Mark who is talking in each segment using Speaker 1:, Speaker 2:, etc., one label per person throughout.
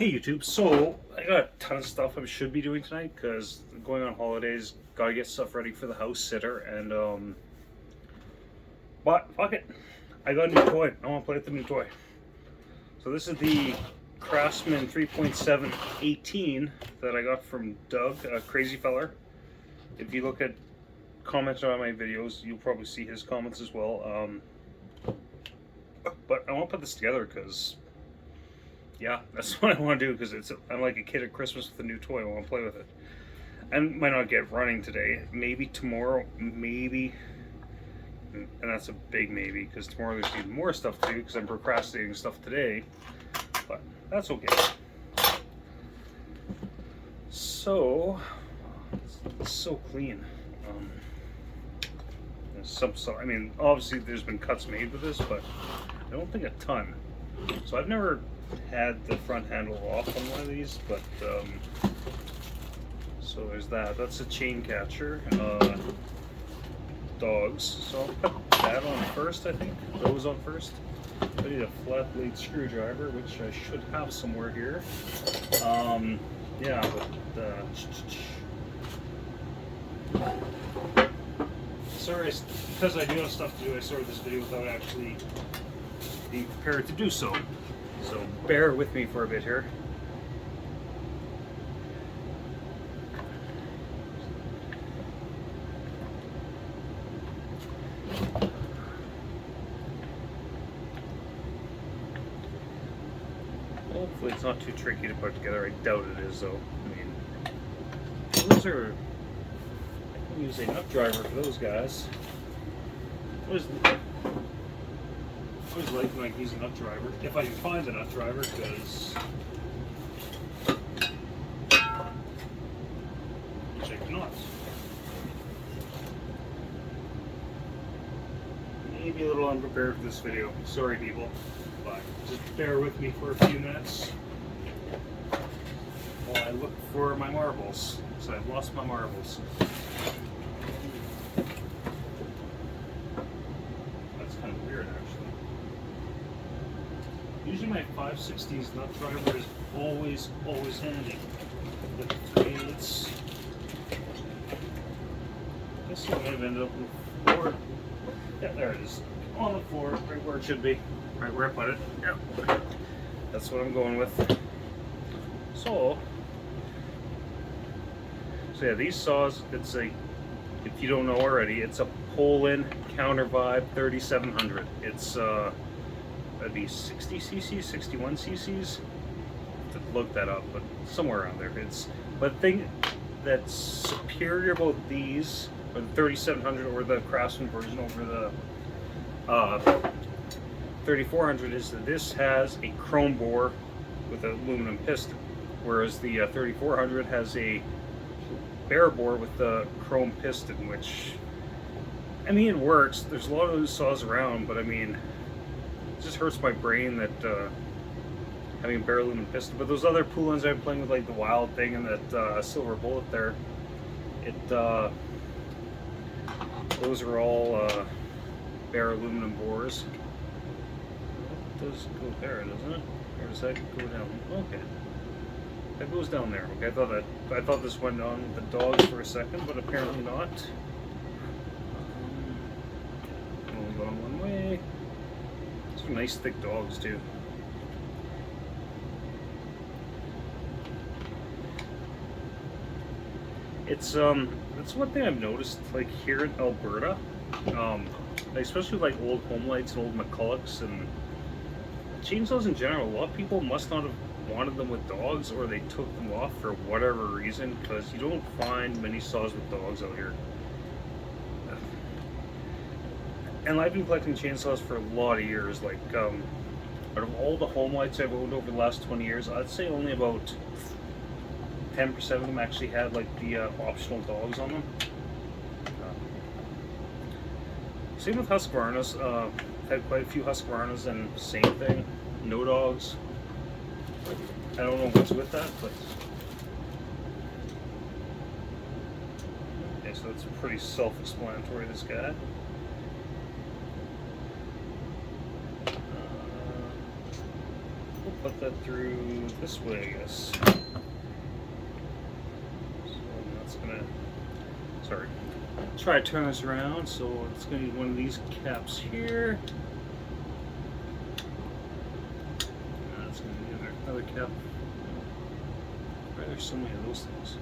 Speaker 1: Hey YouTube, so I got a ton of stuff I should be doing tonight because going on holidays, gotta get stuff ready for the house sitter, and but fuck it, I got a new toy. I want to play with the new toy. So this is the Craftsman 3.7 that I got from Doug, a crazy feller. If you look at comments on my videos, you'll probably see his comments as well. But I want to put this together because, yeah, that's what I want to do, because I'm like a kid at Christmas with a new toy. I want to play with it. I might not get running today. Maybe tomorrow. Maybe. And that's a big maybe, because tomorrow there's even more stuff to do because I'm procrastinating stuff today. But that's okay. So, it's so clean. I mean, obviously there's been cuts made with this, but I don't think a ton. So I've never had the front handle off on one of these, but so there's that. That's a chain catcher. Dogs. So I'll put that on first, I think. Those on first. I need a flat blade screwdriver, which I should have somewhere here. Yeah, but sorry, because I do have stuff to do, I started this video without actually being prepared to do so. So bear with me for a bit here. Hopefully it's not too tricky to put together. I doubt it is though. I mean, those are, I can use a nut driver for those guys. I always like using a nut driver, if I can find a nut driver, because which I cannot. Maybe a little unprepared for this video. Sorry people, but just bear with me for a few minutes while I look for my marbles. So I've lost my marbles. Usually my 5/60s nut driver is always handy. But 3/8, I guess I might have ended up on the floor. Yeah, there it is. On the floor, right where it should be. Right where I put it. Yep. That's what I'm going with. So yeah, these saws, it's a, if you don't know already, it's a Poland Counter Vibe 3700. It's that'd be 60 cc's, 61 cc's. To look that up, but somewhere around there. But the thing that's superior about these, or the 3700 or the Craftsman version over the 3400, is that this has a chrome bore with an aluminum piston, whereas the 3400 has a bare bore with the chrome piston, which, I mean, it works. There's a lot of those saws around, but I mean, it just hurts my brain that having a bare aluminum piston. But those other pool-ins I'm playing with, like the Wild thing and that Silver Bullet there, those are all bare aluminum bores. It does go there, doesn't it? Or does that go down? Okay, that goes down there. Okay, I thought this went on with the dogs for a second, but apparently not. Only going one way. These are nice thick dogs too. It's one thing I've noticed, like here in Alberta, especially like old home lights and old McCullochs and chainsaws in general. A lot of people must not have wanted them with dogs, or they took them off for whatever reason, because you don't find many saws with dogs out here. And I've been collecting chainsaws for a lot of years. Like, out of all the home lights I've owned over the last 20 years, I'd say only about 10% of them actually had like the optional dogs on them. Same with Husqvarnas. I've had quite a few Husqvarnas, and same thing, no dogs. I don't know what's with that, but okay, so it's pretty self-explanatory, this guy. put that through this way, I guess. So that's gonna, sorry, try to turn this around. So it's gonna need one of these caps here. That's gonna be another cap. Why are there so many of those things?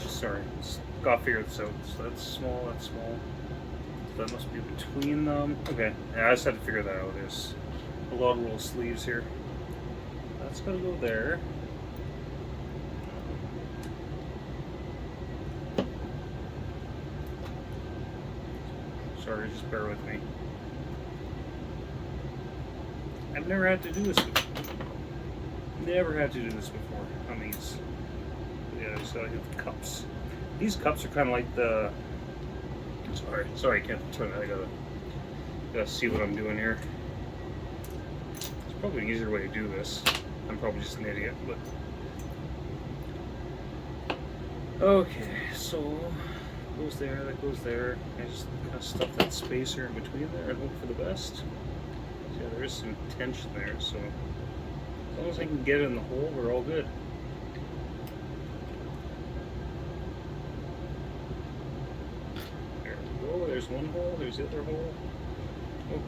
Speaker 1: Sorry, gotta figure this out. So that's small, that's small. So that must be between them. Okay, yeah, I just had to figure that out. There's a lot of little sleeves here. That's gotta go there. Sorry, just bear with me. I've never had to do this before. Never had to do this before on these. Yeah, so I get the cups. These cups are kind of like the. Sorry, I can't turn that. I gotta see what I'm doing here. There's probably an easier way to do this. I'm probably just an idiot, but. Okay, so goes there, that goes there. I just kind of stuff that spacer in between there and hope for the best. Yeah, there is some tension there, so as long as I can get it in the hole, we're all good. There we go, there's one hole, there's the other hole.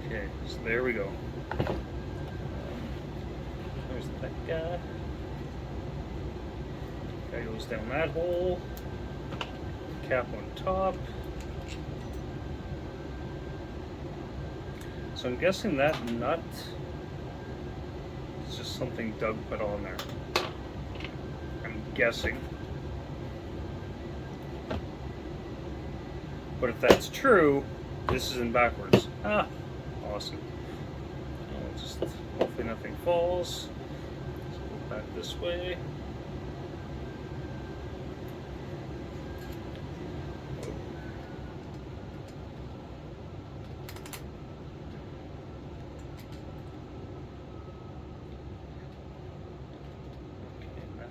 Speaker 1: Okay, so there we go. There's that guy. Guy goes down that hole. Cap on top. So I'm guessing that nut is just something Doug put on there. I'm guessing. But if that's true, this is in backwards. Ah, awesome. Just hopefully nothing falls. Let's go back this way.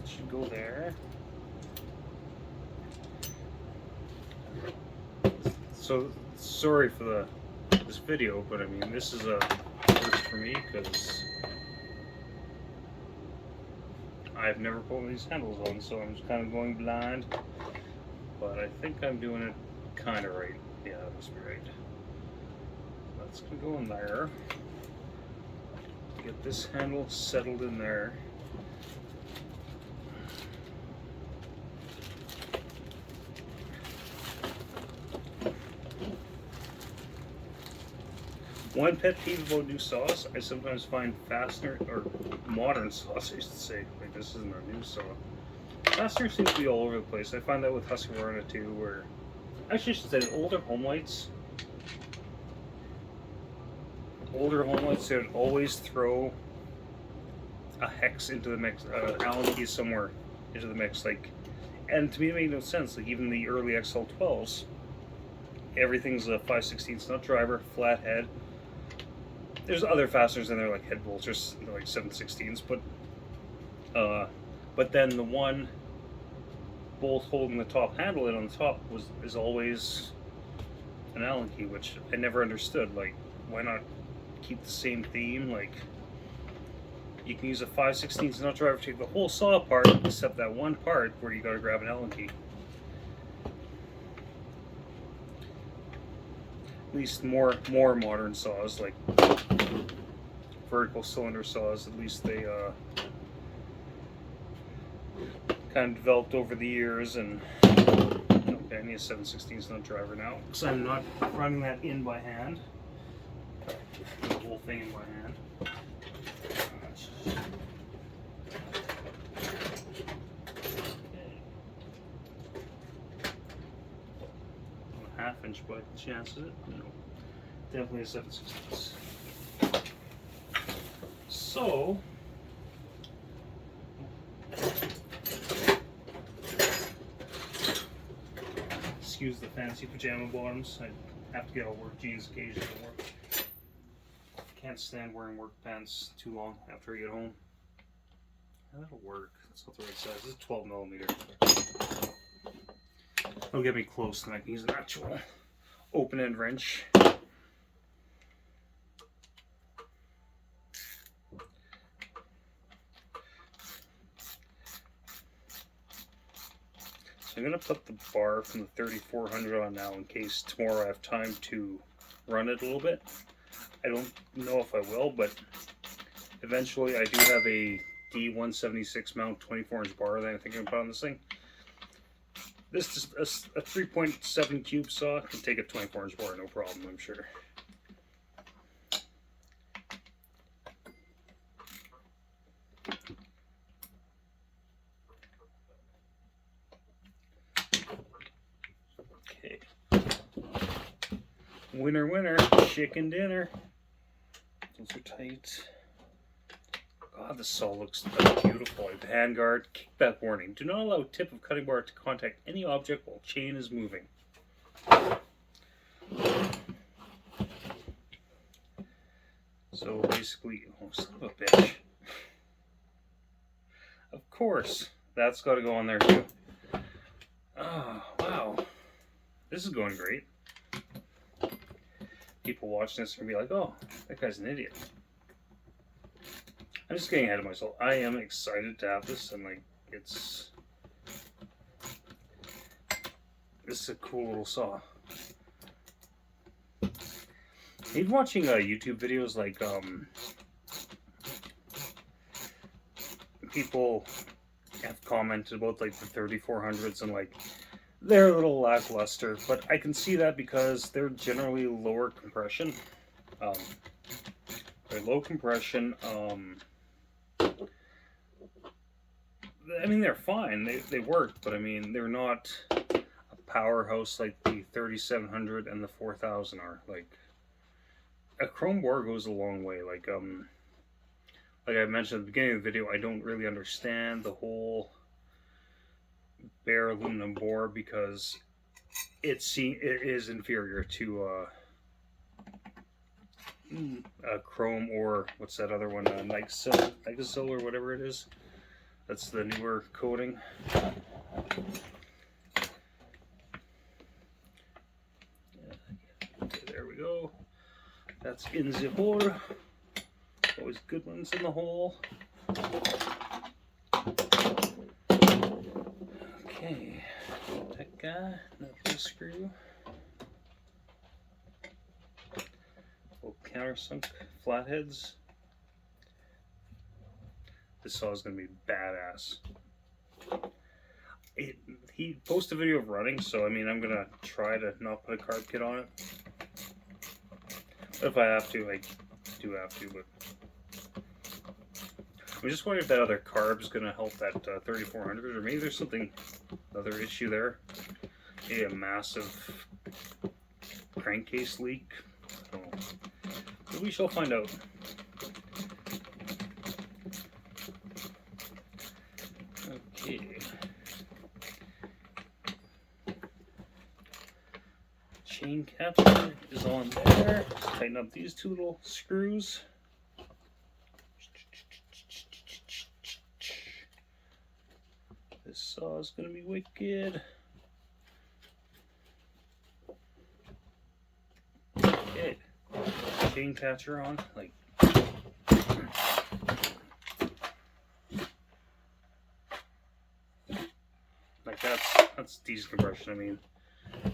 Speaker 1: Should go there. So sorry for this video, but I mean this is a first for me because I've never put one of these handles on, so I'm just kind of going blind. But I think I'm doing it kind of right. Yeah, that must be right. That's gonna go in there. Get this handle settled in there. One pet peeve about new saws, I sometimes find fastener, or modern saws I should say, like this isn't a new saw. Fasteners seem to be all over the place. I find that with Husqvarna too, where, actually I should say older home lights, they would always throw a hex into the mix, Allen key somewhere into the mix, like, and to me it made no sense, like even the early XL12s, everything's a 5/16 nut driver, flat head. There's other fasteners in there like head bolts, or like 7/16s, but then the one bolt holding the top handle in on the top is always an Allen key, which I never understood. Like, why not keep the same theme? Like, you can use a 5/16 nut driver to take the whole saw apart, except that one part where you got to grab an Allen key. At least more modern saws, like vertical cylinder saws, at least they kind of developed over the years. And okay, I need a 7/16 nut driver now because I'm not running that in by hand, the whole thing in by hand. Half-inch by chance is it? No. Definitely a 7/16. So excuse the fancy pajama bottoms. I have to get all work jeans occasionally to work. Can't stand wearing work pants too long after I get home. Yeah, that'll work. That's not the right size. This is 12mm. It'll get me close, and I can use an actual open-end wrench. I'm going to put the bar from the 3400 on now in case tomorrow I have time to run it a little bit. I don't know if I will, but eventually I do have a D176 mount 24-inch bar that I think I'm going to put on this thing. This is a 3.7 cube saw can take a 24-inch bar, no problem, I'm sure. Okay. Winner, winner, chicken dinner. Those are tight. God, this saw looks beautiful. The handguard, kickback warning. Do not allow tip of cutting bar to contact any object while chain is moving. So basically, oh, son of a bitch. Of course, that's got to go on there too. Oh, wow. This is going great. People watching this are going to be like, oh, that guy's an idiot. I'm just getting ahead of myself. I am excited to have this, and like, this is a cool little saw. Even watching YouTube videos, like people have commented about like the 3400s and like they're a little lackluster, but I can see that because they're generally lower compression. They're low compression. I mean, they're fine. They work, but I mean, they're not a powerhouse like the 3700 and the 4000 are. Like, a chrome bore goes a long way. Like I mentioned at the beginning of the video, I don't really understand the whole bare aluminum bore because it is inferior to chrome, or what's that other one, Nigel or whatever it is. That's the newer coating. Okay, there we go. That's in the hole. Always good ones in the hole. Okay, that guy, another screw. Little countersunk flatheads. This saw is going to be badass. He posted a video of running, so I mean, I'm going to try to not put a carb kit on it. But if I have to, I do have to, but I'm just wondering if that other carb is going to help that 3400, or maybe there's another issue there. Maybe a massive crankcase leak. So, but we shall find out. Okay. Chain capture is on there. Let's tighten up these two little screws. This saw is going to be wicked. Okay. Chain catcher on. Like, that's decent compression. I mean,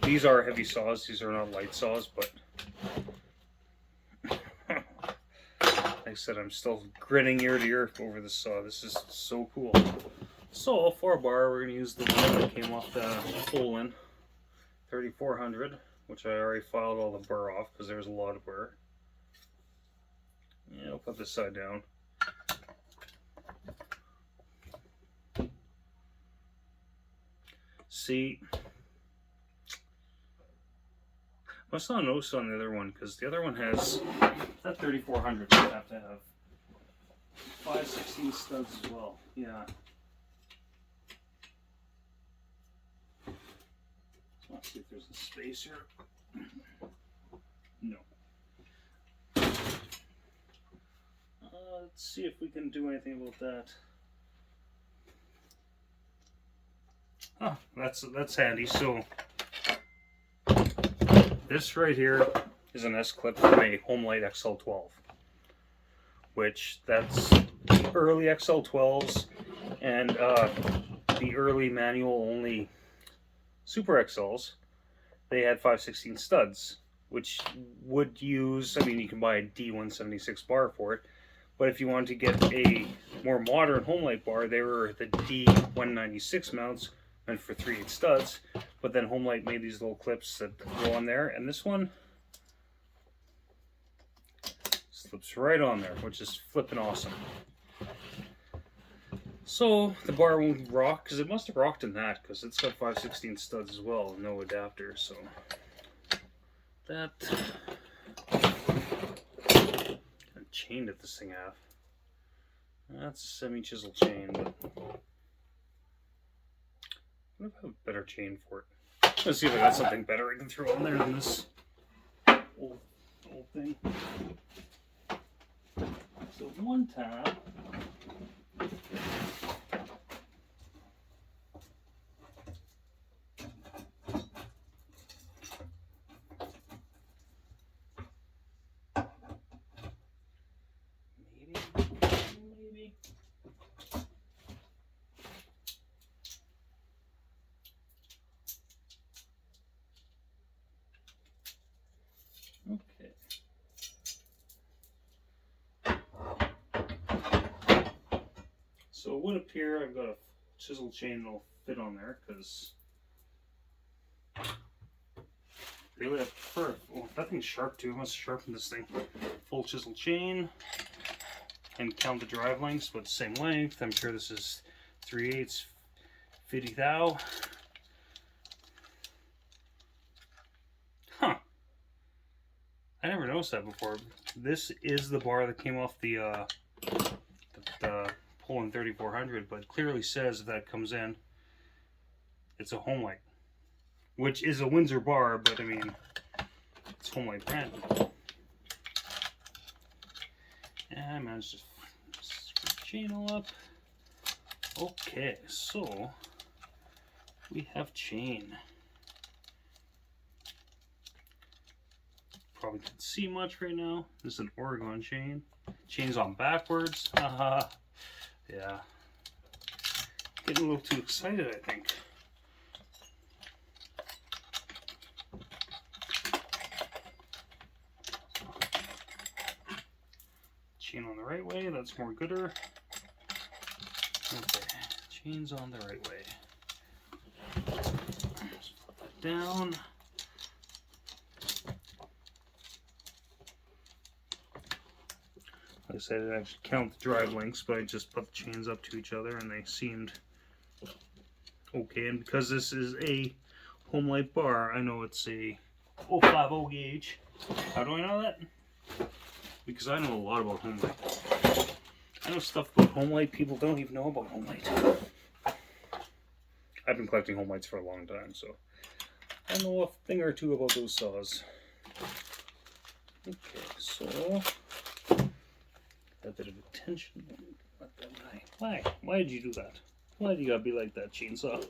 Speaker 1: these are heavy saws. These are not light saws, but like I said, I'm still grinning ear to ear over this saw. This is so cool. So for a bar, we're going to use the one that came off the Poland 3400, which I already filed all the burr off because there's a lot of burr. Yeah, I'll put this side down. See, must not notice on the other one because the other one has that 3400. You have to have 5/16 studs as well. Yeah. Let's see if there's a space here. No. Let's see if we can do anything about that. Oh, that's handy. So This right here is an S-clip from a Homelight XL12, which that's the early XL12s and the early manual only Super XLs. They had 5/16 studs, which would use, I mean, you can buy a D176 bar for it, but if you wanted to get a more modern Homelight bar, they were the D196 mounts, meant for 3/8 studs, but then Homelight made these little clips that go on there, and this one slips right on there, which is flipping awesome. So the bar won't rock, because it must have rocked in that, because it's got 5/16 studs as well, no adapter, so that kind of chained at this thing half. That's a semi-chisel chain, but I have a better chain for it. Let's see if I got something better I can throw on there than this old thing. So one tab. Maybe. Okay. So it would appear I've got a chisel chain that'll fit on there, because really I prefer, oh, that thing's sharp too. I must sharpen this thing. Full chisel chain, and count the drive lengths, but same length. I'm sure this is 3/8 50 thou. Huh. I never noticed that before. This is the bar that came off the Poland 3400, but it clearly says if that comes in, it's a Homelight, which is a Windsor bar, but I mean, it's Homelight brand. And I managed to screw the chain all up. Okay, so we have chain. Probably can't see much right now. This is an Oregon chain. Chain's on backwards. Haha. Yeah. Getting a little too excited, I think. Chain on the right way, that's more gooder. Okay, chain's on the right way. Just put that down. Like I said, I didn't actually count the drive links, but I just put the chains up to each other and they seemed okay. And because this is a Homelight bar, I know it's a 050 gauge. How do I know that? Because I know a lot about Homelight. I know stuff about Homelight people don't even know about Homelight. I've been collecting Homelights for a long time, so I know a thing or two about those saws. Okay, so a bit of attention. Let that guy. Why? Why did you do that? Why do you gotta be like that, chainsaw?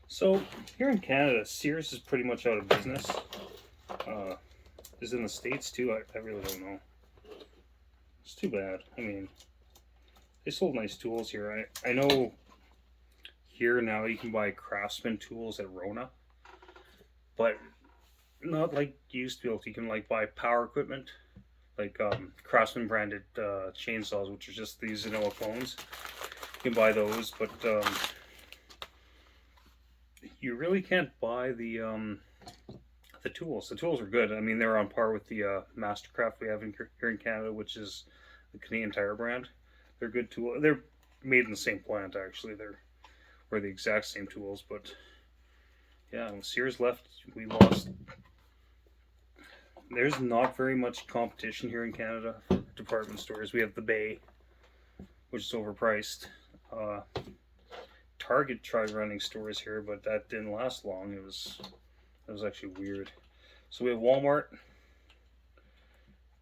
Speaker 1: So here in Canada, Sears is pretty much out of business. Is in the States too. I really don't know. It's too bad. I mean, they sold nice tools here. I know here now you can buy Craftsman tools at Rona, but not like you used to be able to. You can like buy power equipment, like Craftsman branded chainsaws, which are just these Zenoa clones. You can buy those, but you really can't buy the tools. The tools are good. I mean, they're on par with the Mastercraft we have here in Canada, which is the Canadian Tire brand. They're good tools. They're made in the same plant, actually. We're the exact same tools, but yeah, when Sears left, we lost. There's not very much competition here in Canada for department stores. We have the Bay, which is overpriced. Target tried running stores here, but that didn't last long. It was actually weird. So we have Walmart.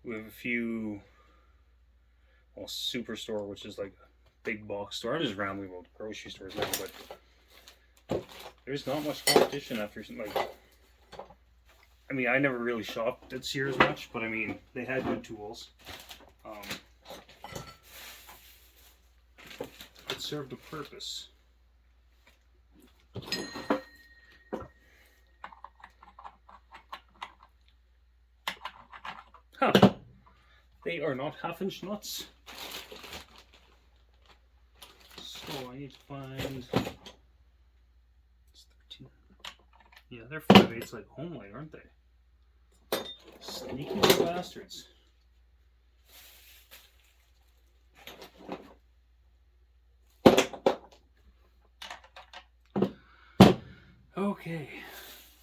Speaker 1: We have a few, well, Superstore, which is like a big box store. I'm just rambling about grocery stores now, but there's not much competition after, like, I mean, I never really shopped at Sears much, but I mean, they had good tools. It served a purpose. Huh. They are not half-inch nuts. So I need to find... It's 13. Yeah, they're 5/8 like Homelight, aren't they? Sneaky little bastards. Okay.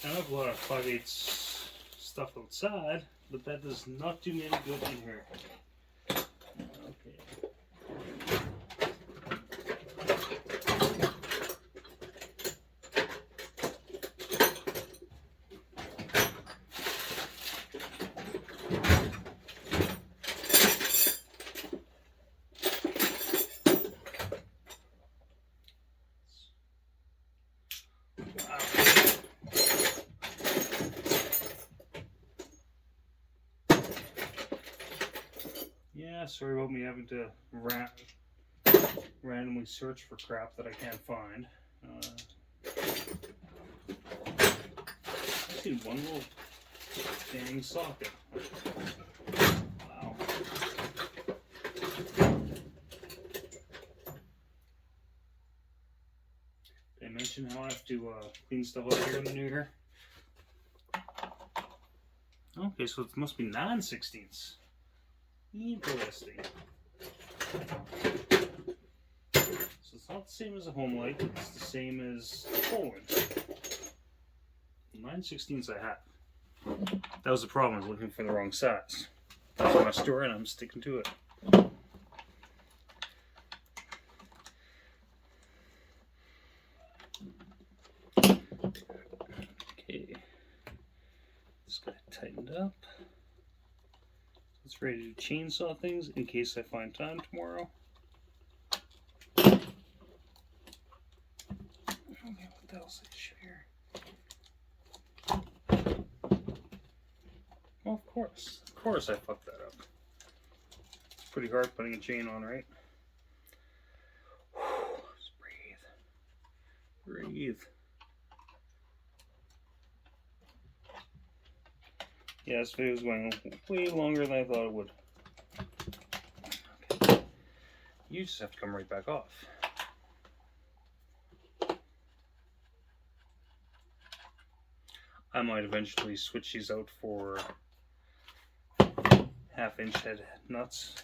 Speaker 1: I have a lot of 5/8 stuff outside, but that does not do me any good in here. Okay. Yeah, sorry about me having to randomly search for crap that I can't find. I see one little dang socket. Wow. Did I mention how I have to clean stuff up here in the neuter? Okay, so it must be 9/16. Interesting. So it's not the same as a Homelight, it's the same as Poland. 9/16 I have. That was the problem, I was looking for the wrong size. That's my story and I'm sticking to it. Okay. Just got it tightened up. It's ready to chainsaw things in case I find time tomorrow. Okay, what else I show here? Well, of course I fucked that up. It's pretty hard putting a chain on, right? Just breathe. Yeah, this video is going way longer than I thought it would. Okay. You just have to come right back off. I might eventually switch these out for 1/2-inch head nuts.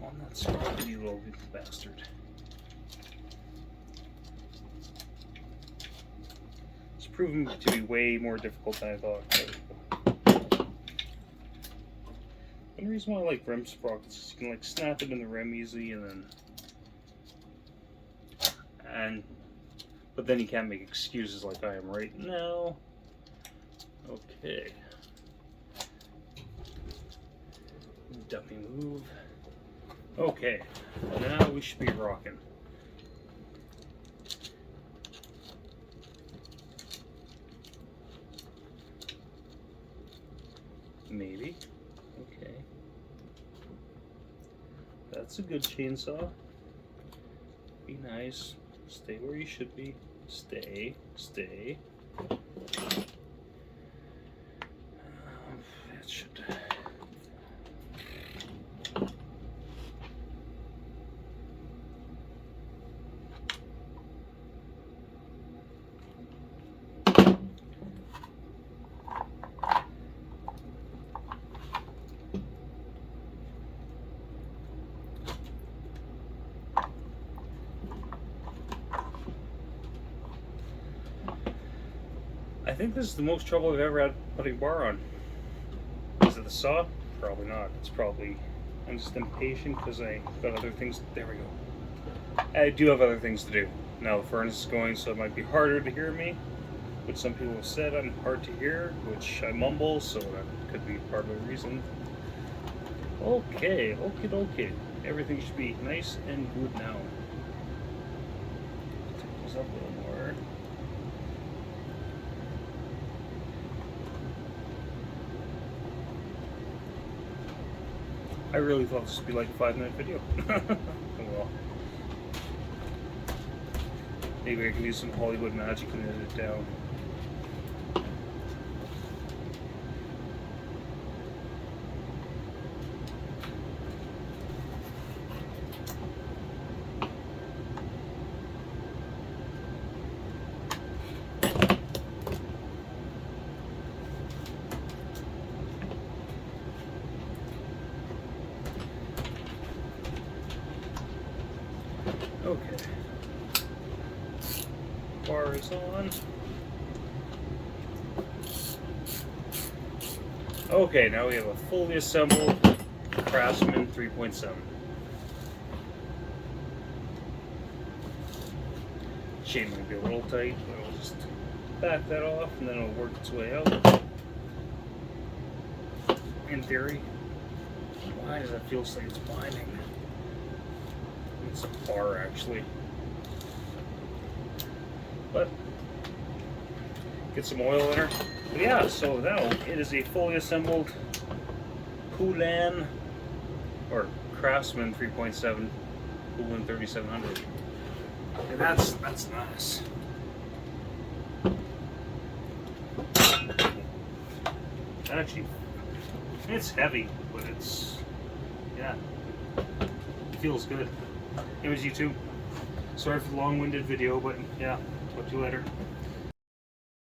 Speaker 1: On that scrappy little bastard. Proven to be way more difficult than I thought. One reason why I like rim sprockets is you can like snap it in the rim easily but then you can't make excuses like I am right now. Okay. Dumpy move. Okay. Now we should be rocking. Maybe. Okay. That's a good chainsaw. Be nice. Stay where you should be. Stay. That should... I think this is the most trouble I've ever had putting a bar on. Is it the saw? Probably not. It's probably... I'm just impatient because I got other things... There we go. I do have other things to do. Now the furnace is going, so it might be harder to hear me. Which some people have said I'm hard to hear, which I mumble, so that could be part of the reason. Okay, okie dokie. Everything should be nice and good now. Take this up a little more. I really thought this would be like a 5-minute video. Oh well. Maybe I can use some Hollywood magic and edit it down. Okay. Bar is on. Okay, now we have a fully assembled Craftsman 3.7. Chain might be a little tight, but I'll just back that off and then it'll work its way out. In theory. Why does that feel like it's binding? It's a bar actually. But get some oil in her. But yeah, so now it is a fully assembled Poulan or Craftsman 3.7 Poulan 3700. And that's nice. Actually, it's heavy, but it's, yeah, it feels good. Anyways, YouTube, sorry for the long-winded video, but yeah, talk to you later.